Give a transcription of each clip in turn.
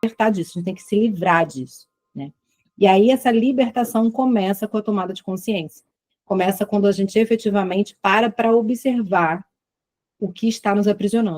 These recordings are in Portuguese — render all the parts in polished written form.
libertar disso, a gente tem que se livrar disso, né? E aí essa libertação começa com a tomada de consciência. Começa quando a gente efetivamente para observar o que está nos aprisionando.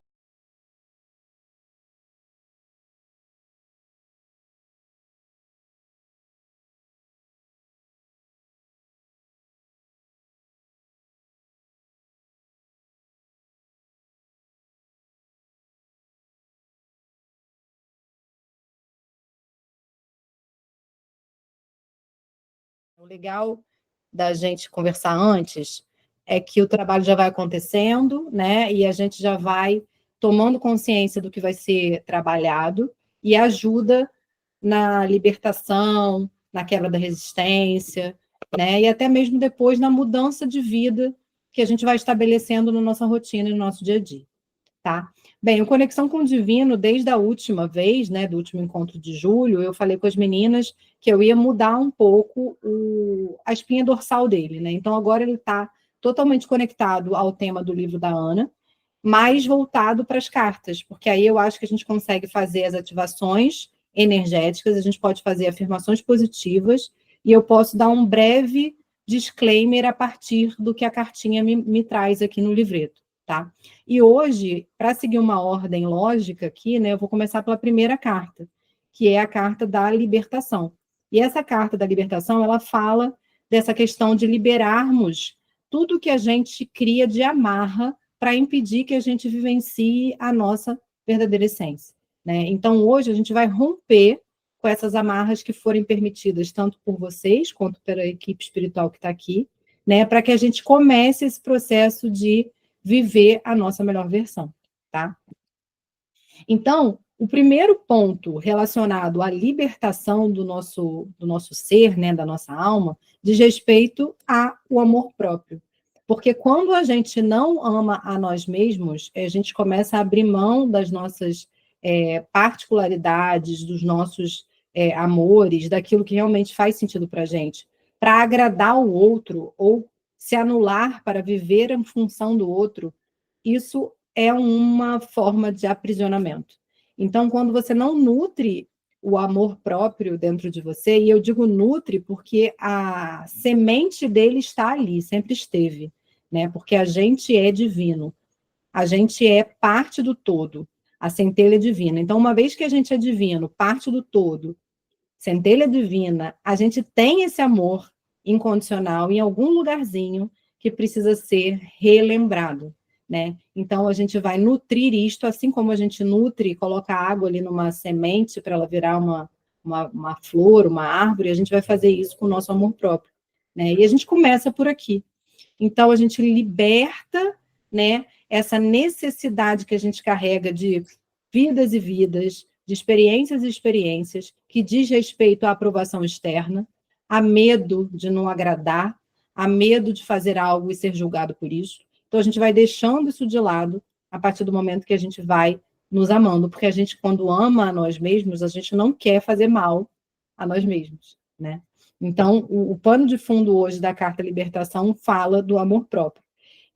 O legal da gente conversar antes é que o trabalho já vai acontecendo, né? E a gente já vai tomando consciência do que vai ser trabalhado e ajuda na libertação, na quebra da resistência, né? E até mesmo depois na mudança de vida que a gente vai estabelecendo na nossa rotina e no nosso dia a dia, tá? Bem, o Conexão com o Divino, desde a última vez, né, do último encontro de julho, eu falei com as meninas que eu ia mudar um pouco a espinha dorsal dele, né? Então, agora ele está totalmente conectado ao tema do livro da Ana, mais voltado para as cartas, porque aí eu acho que a gente consegue fazer as ativações energéticas, a gente pode fazer afirmações positivas, e eu posso dar um breve disclaimer a partir do que a cartinha me traz aqui no livreto, tá? E hoje, para seguir uma ordem lógica aqui, né, eu vou começar pela primeira carta, que é a carta da libertação. E essa carta da libertação, ela fala dessa questão de liberarmos tudo que a gente cria de amarra para impedir que a gente vivencie a nossa verdadeira essência, né? Então, hoje, a gente vai romper com essas amarras que forem permitidas tanto por vocês quanto pela equipe espiritual que está aqui, né? Para que a gente comece esse processo de viver a nossa melhor versão, tá? Então, o primeiro ponto relacionado à libertação do nosso ser, né, da nossa alma, diz respeito ao amor próprio. Porque quando a gente não ama a nós mesmos, a gente começa a abrir mão das nossas particularidades, dos nossos amores, daquilo que realmente faz sentido para a gente, para agradar o outro ou se anular para viver em função do outro. Isso é uma forma de aprisionamento. Então, quando você não nutre o amor próprio dentro de você, e eu digo nutre porque a semente dele está ali, sempre esteve, né? Porque a gente é divino, a gente é parte do todo, a centelha é divina. Então, uma vez que a gente é divino, parte do todo, centelha divina, a gente tem esse amor incondicional em algum lugarzinho que precisa ser relembrado, né? Então, a gente vai nutrir isto, assim como a gente nutre, coloca água ali numa semente para ela virar uma flor, uma árvore, a gente vai fazer isso com o nosso amor próprio, né? E a gente começa por aqui. Então, a gente liberta, né, essa necessidade que a gente carrega de vidas e vidas, de experiências e experiências, que diz respeito à aprovação externa, a medo de não agradar, a medo de fazer algo e ser julgado por isso. Então, a gente vai deixando isso de lado a partir do momento que a gente vai nos amando, porque a gente, quando ama a nós mesmos, a gente não quer fazer mal a nós mesmos, né? Então, o pano de fundo hoje da Carta Libertação fala do amor próprio.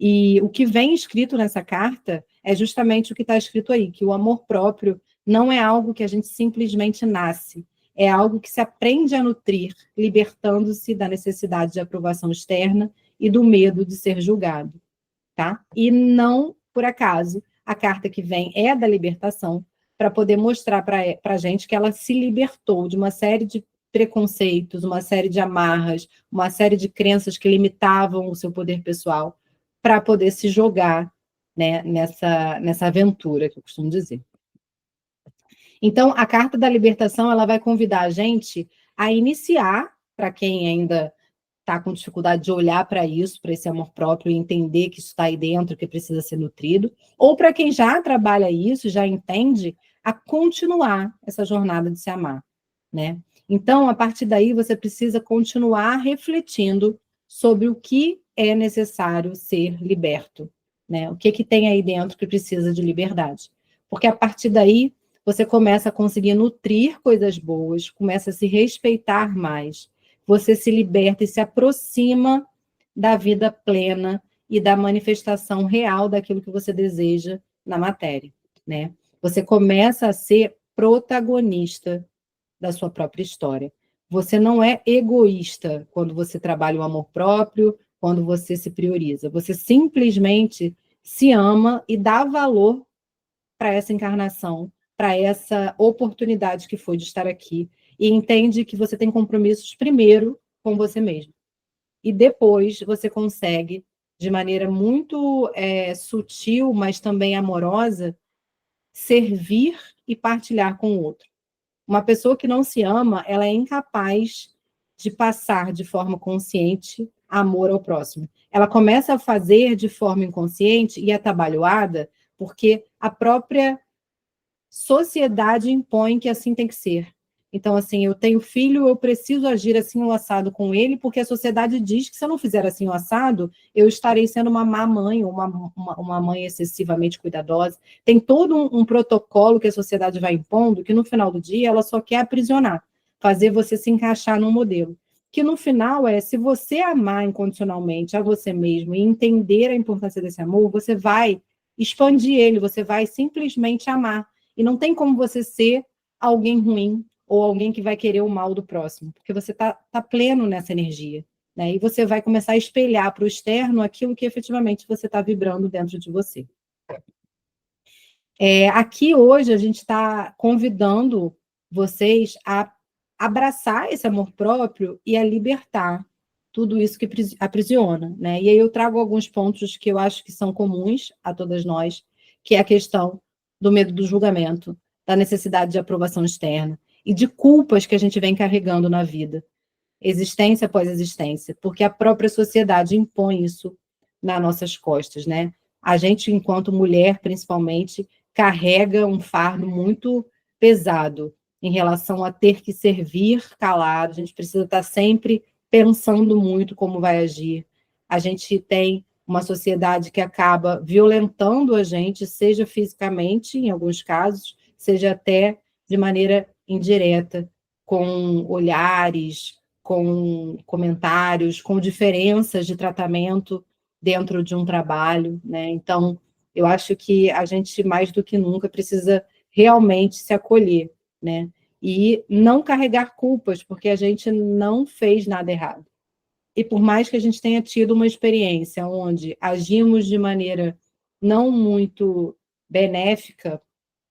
E o que vem escrito nessa carta é justamente o que está escrito aí, que o amor próprio não é algo que a gente simplesmente nasce, é algo que se aprende a nutrir, libertando-se da necessidade de aprovação externa e do medo de ser julgado, tá? E não, por acaso, a carta que vem é a da libertação, para poder mostrar para a gente que ela se libertou de uma série de preconceitos, uma série de amarras, uma série de crenças que limitavam o seu poder pessoal, para poder se jogar, né, nessa aventura, que eu costumo dizer. Então, a Carta da Libertação, ela vai convidar a gente a iniciar, para quem ainda está com dificuldade de olhar para isso, para esse amor próprio, e entender que isso está aí dentro, que precisa ser nutrido, ou para quem já trabalha isso, já entende, a continuar essa jornada de se amar, né? Então, a partir daí, você precisa continuar refletindo sobre o que é necessário ser liberto, né? O que tem aí dentro que precisa de liberdade. Porque a partir daí, você começa a conseguir nutrir coisas boas, começa a se respeitar mais, você se liberta e se aproxima da vida plena e da manifestação real daquilo que você deseja na matéria, né? Você começa a ser protagonista da sua própria história. Você não é egoísta quando você trabalha o amor próprio, quando você se prioriza. Você simplesmente se ama e dá valor para essa encarnação, para essa oportunidade que foi de estar aqui, e entende que você tem compromissos primeiro com você mesmo. E depois você consegue, de maneira muito sutil, mas também amorosa, servir e partilhar com o outro. Uma pessoa que não se ama, ela é incapaz de passar de forma consciente amor ao próximo. Ela começa a fazer de forma inconsciente e atabalhoada, porque a própria sociedade impõe que assim tem que ser. Então, assim, eu tenho filho, eu preciso agir assim o assado com ele, porque a sociedade diz que se eu não fizer assim o assado, eu estarei sendo uma má mãe, ou uma mãe excessivamente cuidadosa. Tem todo um protocolo que a sociedade vai impondo, que no final do dia ela só quer aprisionar, fazer você se encaixar num modelo. Que no final se você amar incondicionalmente a você mesmo e entender a importância desse amor, você vai expandir ele, você vai simplesmente amar. E não tem como você ser alguém ruim ou alguém que vai querer o mal do próximo, porque você tá pleno nessa energia, né? E você vai começar a espelhar para o externo aquilo que efetivamente você está vibrando dentro de você. Aqui hoje a gente está convidando vocês a abraçar esse amor próprio e a libertar tudo isso que aprisiona, né? E aí eu trago alguns pontos que eu acho que são comuns a todas nós, que é a questão do medo do julgamento, da necessidade de aprovação externa e de culpas que a gente vem carregando na vida, existência após existência, porque a própria sociedade impõe isso nas nossas costas, né? A gente, enquanto mulher, principalmente, carrega um fardo muito pesado em relação a ter que servir calado, a gente precisa estar sempre pensando muito como vai agir. A gente tem uma sociedade que acaba violentando a gente, seja fisicamente, em alguns casos, seja até de maneira indireta, com olhares, com comentários, com diferenças de tratamento dentro de um trabalho, né? Então, eu acho que a gente, mais do que nunca, precisa realmente se acolher, né? E não carregar culpas, porque a gente não fez nada errado. E por mais que a gente tenha tido uma experiência onde agimos de maneira não muito benéfica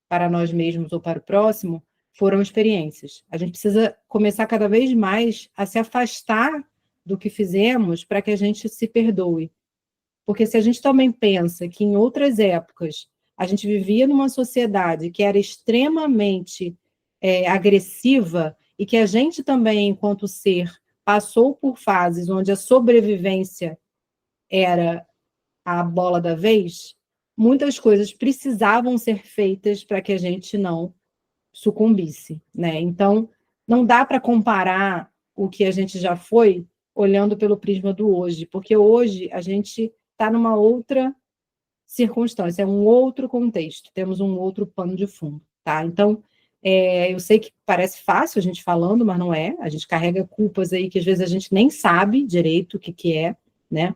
para nós mesmos ou para o próximo, foram experiências. A gente precisa começar cada vez mais a se afastar do que fizemos para que a gente se perdoe. Porque se a gente também pensa que em outras épocas a gente vivia numa sociedade que era extremamente agressiva e que a gente também, enquanto ser, passou por fases onde a sobrevivência era a bola da vez, muitas coisas precisavam ser feitas para que a gente não sucumbisse, né? Então, não dá para comparar o que a gente já foi olhando pelo prisma do hoje, porque hoje a gente está numa outra circunstância, é um outro contexto, temos um outro pano de fundo, tá? Então, eu sei que parece fácil a gente falando, mas não é. A gente carrega culpas aí que às vezes a gente nem sabe direito o que é, né?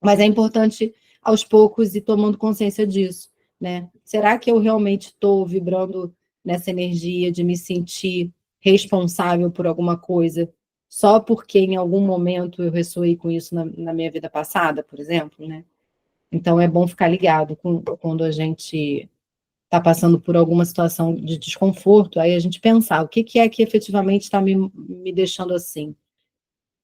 Mas é importante, aos poucos, ir tomando consciência disso, né? Será que eu realmente estou vibrando nessa energia de me sentir responsável por alguma coisa só porque em algum momento eu ressoei com isso na minha vida passada, por exemplo, né? Então é bom ficar ligado quando a gente está passando por alguma situação de desconforto, aí a gente pensar o que é que efetivamente está me deixando assim.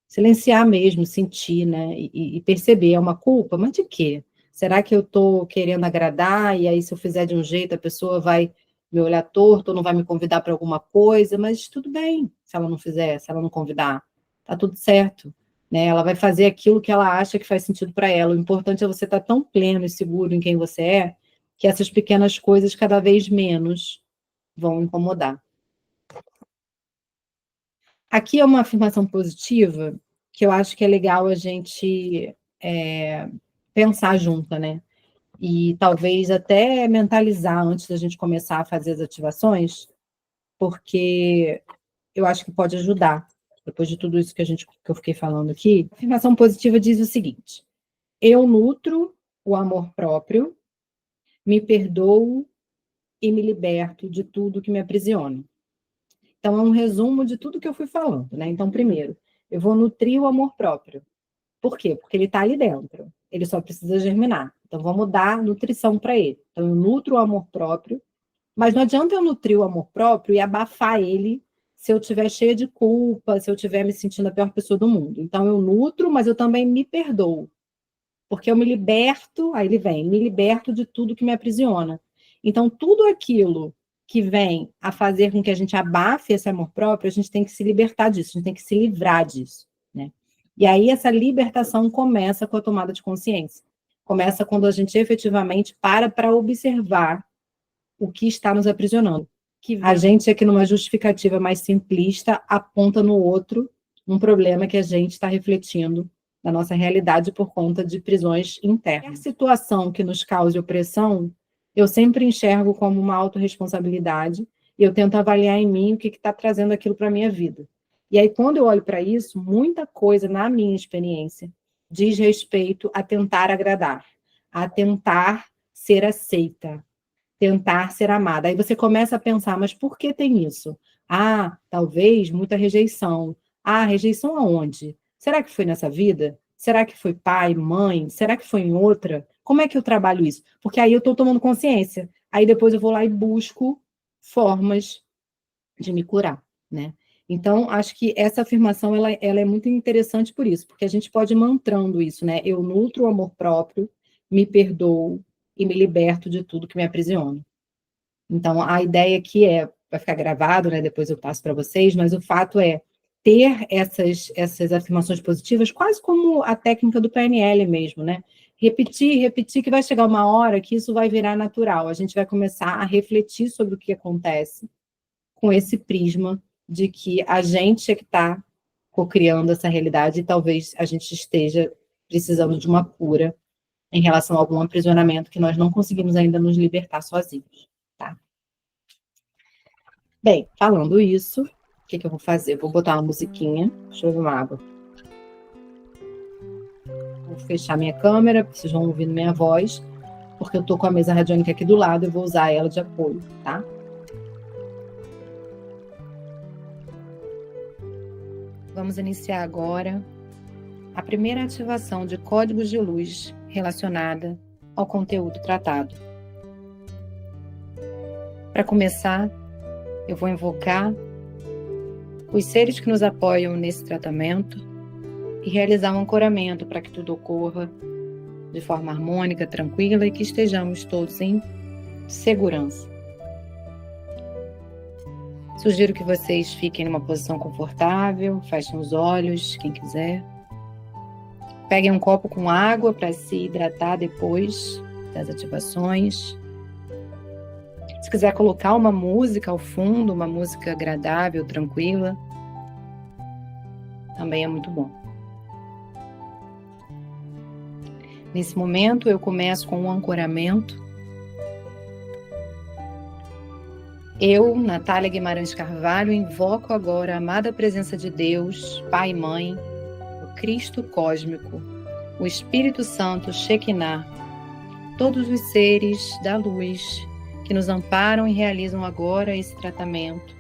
Silenciar mesmo, sentir, né? E perceber, é uma culpa, mas de quê? Será que eu estou querendo agradar, e aí se eu fizer de um jeito, a pessoa vai me olhar torto, ou não vai me convidar para alguma coisa, mas tudo bem, se ela não fizer, se ela não convidar, tá tudo certo, né? Ela vai fazer aquilo que ela acha que faz sentido para ela. O importante é você estar tão pleno e seguro em quem você é, que essas pequenas coisas cada vez menos vão incomodar. Aqui é uma afirmação positiva que eu acho que é legal a gente pensar junto, né? E talvez até mentalizar antes da gente começar a fazer as ativações, porque eu acho que pode ajudar. Depois de tudo isso que eu fiquei falando aqui, a afirmação positiva diz o seguinte: eu nutro o amor próprio, me perdoo e me liberto de tudo que me aprisiona. Então, é um resumo de tudo que eu fui falando, né? Então, primeiro, eu vou nutrir o amor próprio. Por quê? Porque ele está ali dentro. Ele só precisa germinar. Então, vamos dar nutrição para ele. Então, eu nutro o amor próprio, mas não adianta eu nutrir o amor próprio e abafar ele se eu estiver cheia de culpa, se eu estiver me sentindo a pior pessoa do mundo. Então, eu nutro, mas eu também me perdoo. Porque eu me liberto, aí ele vem, me liberto de tudo que me aprisiona. Então, tudo aquilo que vem a fazer com que a gente abafe esse amor próprio, a gente tem que se libertar disso, a gente tem que se livrar disso, né? E aí essa libertação começa com a tomada de consciência. Começa quando a gente efetivamente para observar o que está nos aprisionando. Que a gente aqui numa justificativa mais simplista aponta no outro um problema que a gente está refletindo na nossa realidade por conta de prisões internas. Qualquer situação que nos cause opressão, eu sempre enxergo como uma autorresponsabilidade e eu tento avaliar em mim o que está trazendo aquilo para a minha vida. E aí, quando eu olho para isso, muita coisa, na minha experiência, diz respeito a tentar agradar, a tentar ser aceita, tentar ser amada. Aí você começa a pensar, mas por que tem isso? Ah, talvez muita rejeição. Ah, rejeição aonde? Será que foi nessa vida? Será que foi pai, mãe? Será que foi em outra? Como é que eu trabalho isso? Porque aí eu estou tomando consciência. Aí depois eu vou lá e busco formas de me curar, né? Então, acho que essa afirmação ela é muito interessante por isso, porque a gente pode ir mantrando isso, né? Eu nutro o amor próprio, me perdoo e me liberto de tudo que me aprisiona. Então, a ideia aqui vai ficar gravado, né? Depois eu passo para vocês, mas o fato é ter essas afirmações positivas, quase como a técnica do PNL mesmo, né? Repetir, que vai chegar uma hora que isso vai virar natural. A gente vai começar a refletir sobre o que acontece com esse prisma de que a gente é que está cocriando essa realidade e talvez a gente esteja precisando de uma cura em relação a algum aprisionamento que nós não conseguimos ainda nos libertar sozinhos, tá? Bem, falando isso, o que eu vou fazer? Eu vou botar uma musiquinha, deixa eu ver uma água. Vou fechar minha câmera, porque vocês vão ouvindo minha voz, porque eu tô com a mesa radiônica aqui do lado e vou usar ela de apoio, tá? Vamos iniciar agora a primeira ativação de códigos de luz relacionada ao conteúdo tratado. Para começar, eu vou invocar os seres que nos apoiam nesse tratamento e realizar um ancoramento para que tudo ocorra de forma harmônica, tranquila e que estejamos todos em segurança. Sugiro que vocês fiquem numa posição confortável, fechem os olhos, quem quiser. Peguem um copo com água para se hidratar depois das ativações. Se quiser colocar uma música ao fundo, uma música agradável, tranquila, também é muito bom. Nesse momento, eu começo com um ancoramento. Eu, Natália Guimarães Carvalho, invoco agora a amada presença de Deus, Pai e Mãe, o Cristo cósmico, o Espírito Santo Shekinah, todos os seres da luz que nos amparam e realizam agora esse tratamento.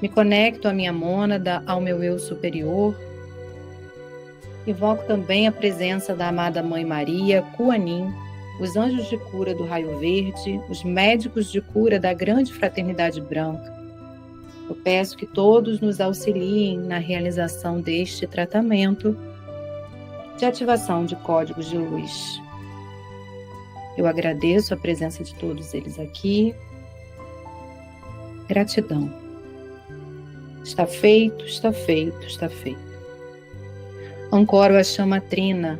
Me conecto à minha mônada, ao meu eu superior. Invoco também a presença da amada Mãe Maria, Kuan-Yin, os anjos de cura do raio verde, os médicos de cura da grande fraternidade branca. Eu peço que todos nos auxiliem na realização deste tratamento de ativação de códigos de luz. Eu agradeço a presença de todos eles aqui. Gratidão. Está feito, está feito, está feito. Ancoro a chama trina.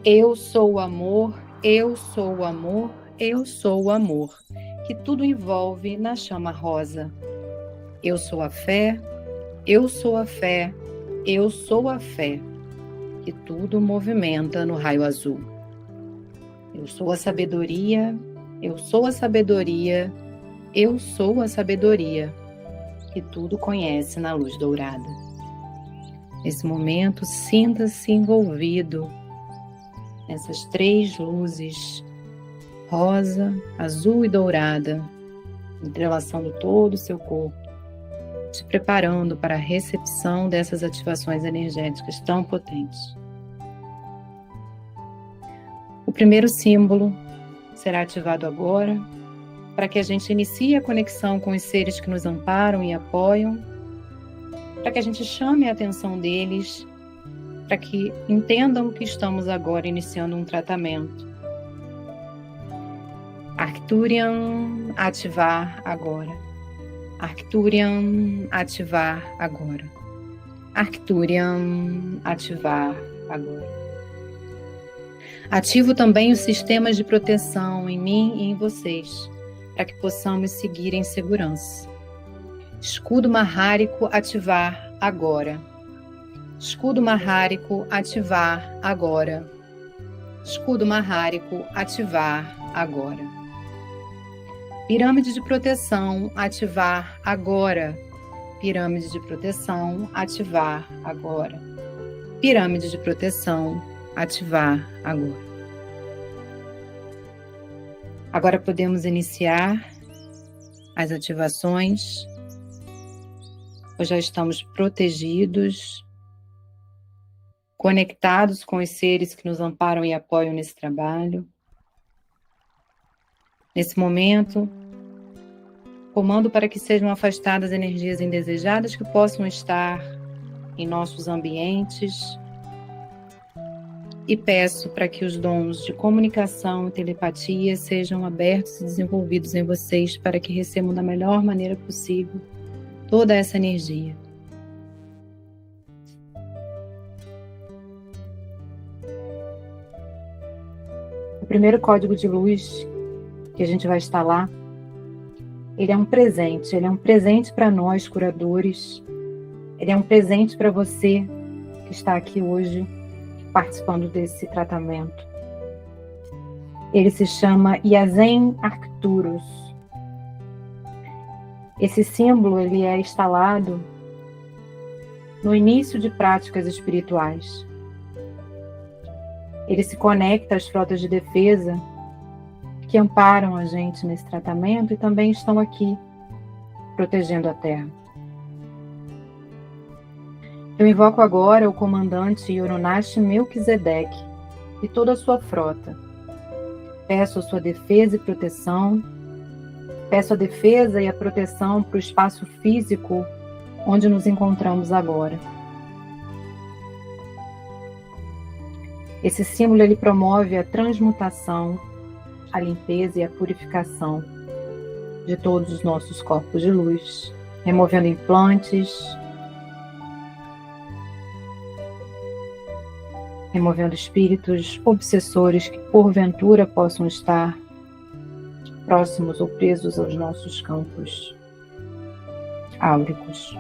Eu sou o amor, eu sou o amor, eu sou o amor, que tudo envolve na chama rosa. Eu sou a fé, eu sou a fé, eu sou a fé, que tudo movimenta no raio azul. Eu sou a sabedoria, eu sou a sabedoria, eu sou a sabedoria, que tudo conhece na luz dourada. Nesse momento, sinta-se envolvido nessas três luzes, rosa, azul e dourada, entrelaçando todo o seu corpo, te preparando para a recepção dessas ativações energéticas tão potentes. O primeiro símbolo será ativado agora, para que a gente inicie a conexão com os seres que nos amparam e apoiam, para que a gente chame a atenção deles, para que entendam que estamos agora iniciando um tratamento. Arcturian, ativar agora. Arcturian, ativar agora. Arcturian, ativar agora. Ativo também os sistemas de proteção em mim e em vocês, para que possamos seguir em segurança. Escudo marrárico, ativar agora. Escudo marrárico, ativar agora. Escudo marrárico, ativar agora. Pirâmide de proteção, ativar agora. Pirâmide de proteção, ativar agora. Pirâmide de proteção, ativar agora. Agora podemos iniciar as ativações, pois já estamos protegidos, conectados com os seres que nos amparam e apoiam nesse trabalho. Nesse momento, comando para que sejam afastadas energias indesejadas que possam estar em nossos ambientes e peço para que os dons de comunicação e telepatia sejam abertos e desenvolvidos em vocês para que recebam da melhor maneira possível toda essa energia. O primeiro código de luz que a gente vai instalar, ele é um presente para nós, curadores, ele é um presente para você que está aqui hoje participando desse tratamento. Ele se chama Iazen Arcturus. Esse símbolo ele é instalado no início de práticas espirituais. Ele se conecta às frotas de defesa que amparam a gente nesse tratamento e também estão aqui protegendo a Terra. Eu invoco agora o comandante Yoronashi Melquisedeque e toda a sua frota. Peço a sua defesa e proteção. Peço a defesa e a proteção para o espaço físico onde nos encontramos agora. Esse símbolo ele promove a transmutação, a limpeza e a purificação de todos os nossos corpos de luz, removendo implantes, removendo espíritos obsessores que porventura possam estar próximos ou presos aos nossos campos áuricos.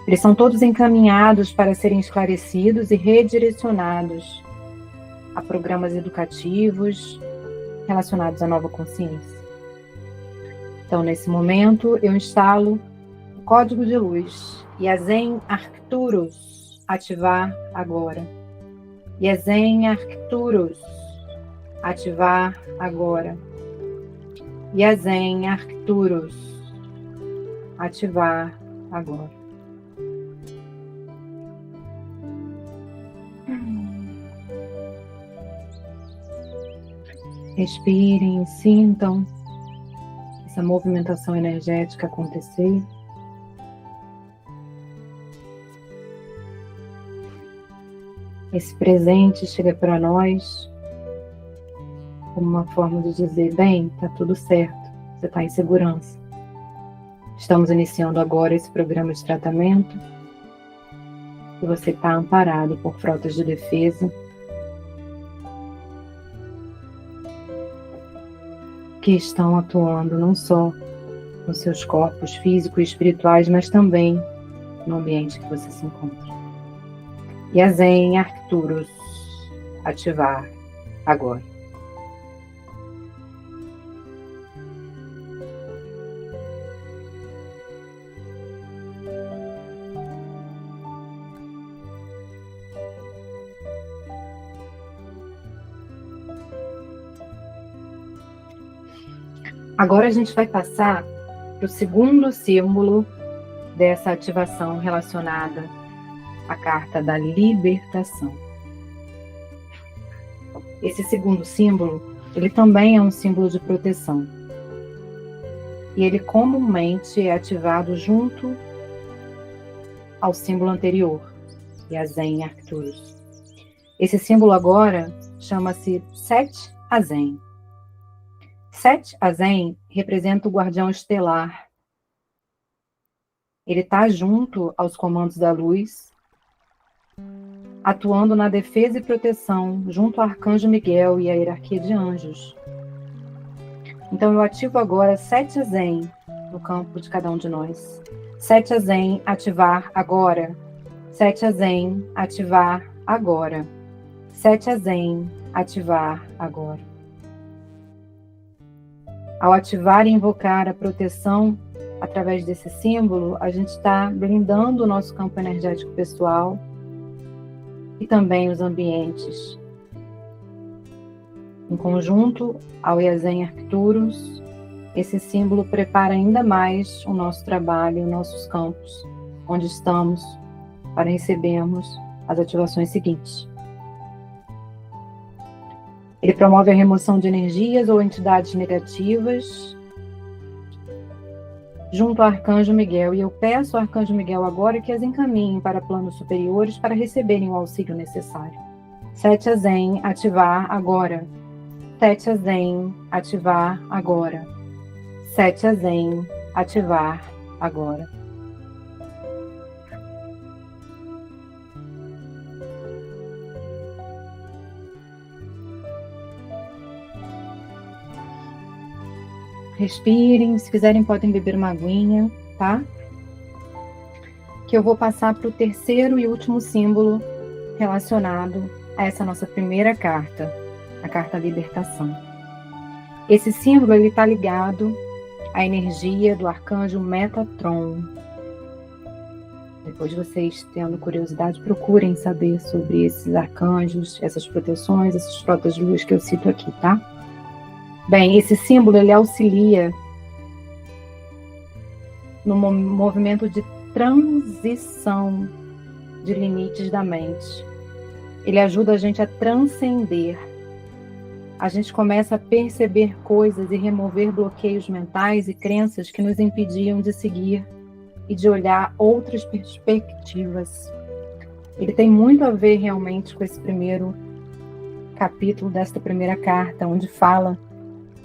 Eles são todos encaminhados para serem esclarecidos e redirecionados a programas educativos relacionados à nova consciência. Então, nesse momento, eu instalo o código de luz Iazen Arcturus, ativar agora. Iazen Arcturus, ativar agora. Iazen Arcturus, ativar agora. Respirem e sintam essa movimentação energética acontecer. Esse presente chega para nós como uma forma de dizer, bem, está tudo certo, você está em segurança. Estamos iniciando agora esse programa de tratamento e você está amparado por frotas de defesa que estão atuando não só nos seus corpos físicos e espirituais, mas também no ambiente que você se encontra. Iazen Arcturus, ativar agora. Agora a gente vai passar para o segundo símbolo dessa ativação relacionada à carta da libertação. Esse segundo símbolo, ele também é um símbolo de proteção. E ele comumente é ativado junto ao símbolo anterior, Yazen Arcturus. Esse símbolo agora chama-se Set Azen. Set Azen representa o guardião estelar. Ele está junto aos comandos da luz, atuando na defesa e proteção junto ao Arcanjo Miguel e à hierarquia de anjos. Então eu ativo agora Set Azen no campo de cada um de nós. Set Azen, ativar agora. Set Azen, ativar agora. Set Azen, ativar agora. Ao ativar e invocar a proteção através desse símbolo, a gente está blindando o nosso campo energético pessoal e também os ambientes. Em conjunto ao Yazen Arcturus, esse símbolo prepara ainda mais o nosso trabalho, os nossos campos, onde estamos, para recebermos as ativações seguintes. Ele promove a remoção de energias ou entidades negativas junto ao Arcanjo Miguel, e eu peço ao Arcanjo Miguel agora que as encaminhe para planos superiores para receberem o auxílio necessário. Set Azen, ativar agora. Set Azen, ativar agora. Set Azen, ativar agora. Respirem, se quiserem podem beber uma aguinha, tá? Que eu vou passar para o terceiro e último símbolo relacionado a essa nossa primeira carta, a carta Libertação. Esse símbolo ele está ligado à energia do arcanjo Metatron. Depois vocês, tendo curiosidade, procurem saber sobre esses arcanjos, essas proteções, essas frotas de luz que eu cito aqui, tá? Bem, esse símbolo ele auxilia no movimento de transição de limites da mente. Ele ajuda a gente a transcender. A gente começa a perceber coisas e remover bloqueios mentais e crenças que nos impediam de seguir e de olhar outras perspectivas. Ele tem muito a ver realmente com esse primeiro capítulo desta primeira carta, onde fala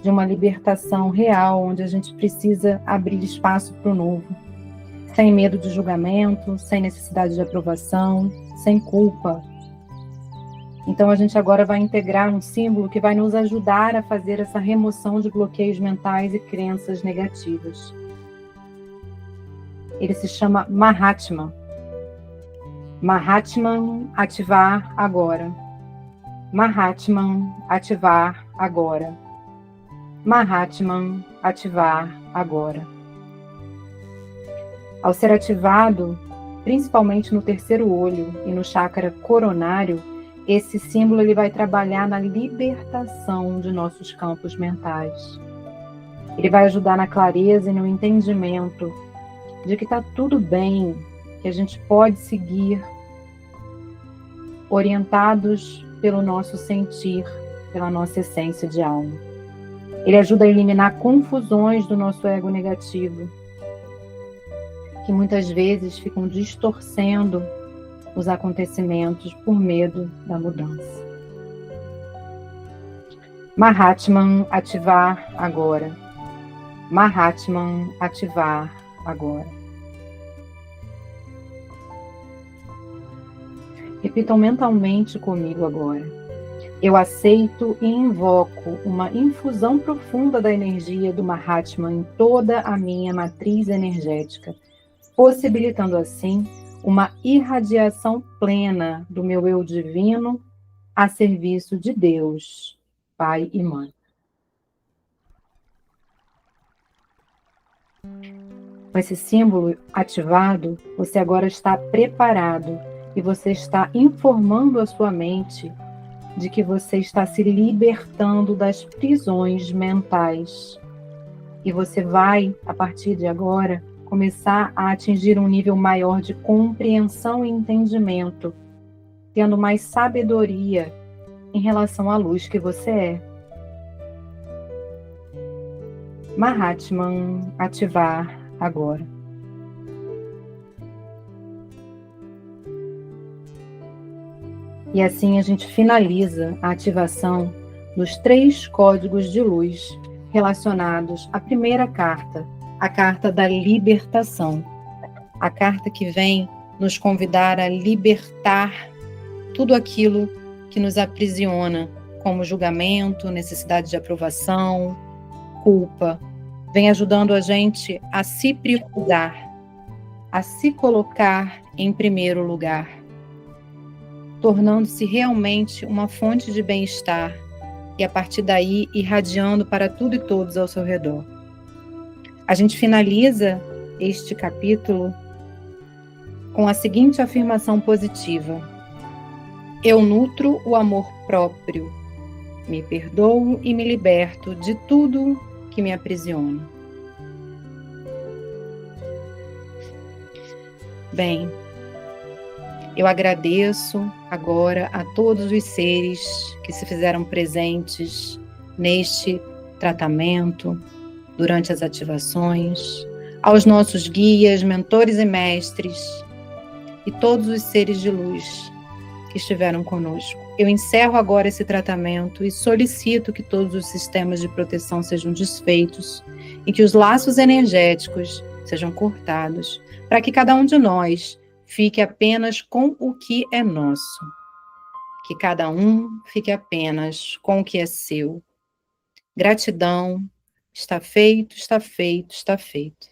de uma libertação real, onde a gente precisa abrir espaço para o novo, sem medo de julgamento, sem necessidade de aprovação, sem culpa. Então a gente agora vai integrar um símbolo que vai nos ajudar a fazer essa remoção de bloqueios mentais e crenças negativas. Ele se chama Mahatman. Mahatman, ativar agora. Mahatman, ativar agora. Mahatman, ativar agora. Ao ser ativado, principalmente no terceiro olho e no chakra coronário, esse símbolo ele vai trabalhar na libertação de nossos campos mentais. Ele vai ajudar na clareza e no entendimento de que está tudo bem, que a gente pode seguir orientados pelo nosso sentir, pela nossa essência de alma. Ele ajuda a eliminar confusões do nosso ego negativo, que muitas vezes ficam distorcendo os acontecimentos por medo da mudança. Mahatman, ativar agora. Mahatman, ativar agora. Repitam mentalmente comigo agora. Eu aceito e invoco uma infusão profunda da energia do Mahatman em toda a minha matriz energética, possibilitando assim uma irradiação plena do meu eu divino a serviço de Deus, Pai e Mãe. Com esse símbolo ativado, você agora está preparado e você está informando a sua mente de que você está se libertando das prisões mentais E você vai, a partir de agora, começar a atingir um nível maior de compreensão e entendimento, tendo mais sabedoria em relação à luz que você é. Mahatman, ativar agora. E assim a gente finaliza a ativação dos 3 códigos de luz relacionados à primeira carta, a carta da libertação. A carta que vem nos convidar a libertar tudo aquilo que nos aprisiona, como julgamento, necessidade de aprovação, culpa. Vem ajudando a gente a se priorizar, a se colocar em primeiro lugar, tornando-se realmente uma fonte de bem-estar e, a partir daí, irradiando para tudo e todos ao seu redor. A gente finaliza este capítulo com a seguinte afirmação positiva: eu nutro o amor próprio, me perdoo e me liberto de tudo que me aprisiona. Bem, eu agradeço agora a todos os seres que se fizeram presentes neste tratamento, durante as ativações, aos nossos guias, mentores e mestres, e todos os seres de luz que estiveram conosco. Eu encerro agora esse tratamento e solicito que todos os sistemas de proteção sejam desfeitos e que os laços energéticos sejam cortados, para que cada um de nós fique apenas com o que é nosso. Que cada um fique apenas com o que é seu. Gratidão. Está feito, está feito, está feito.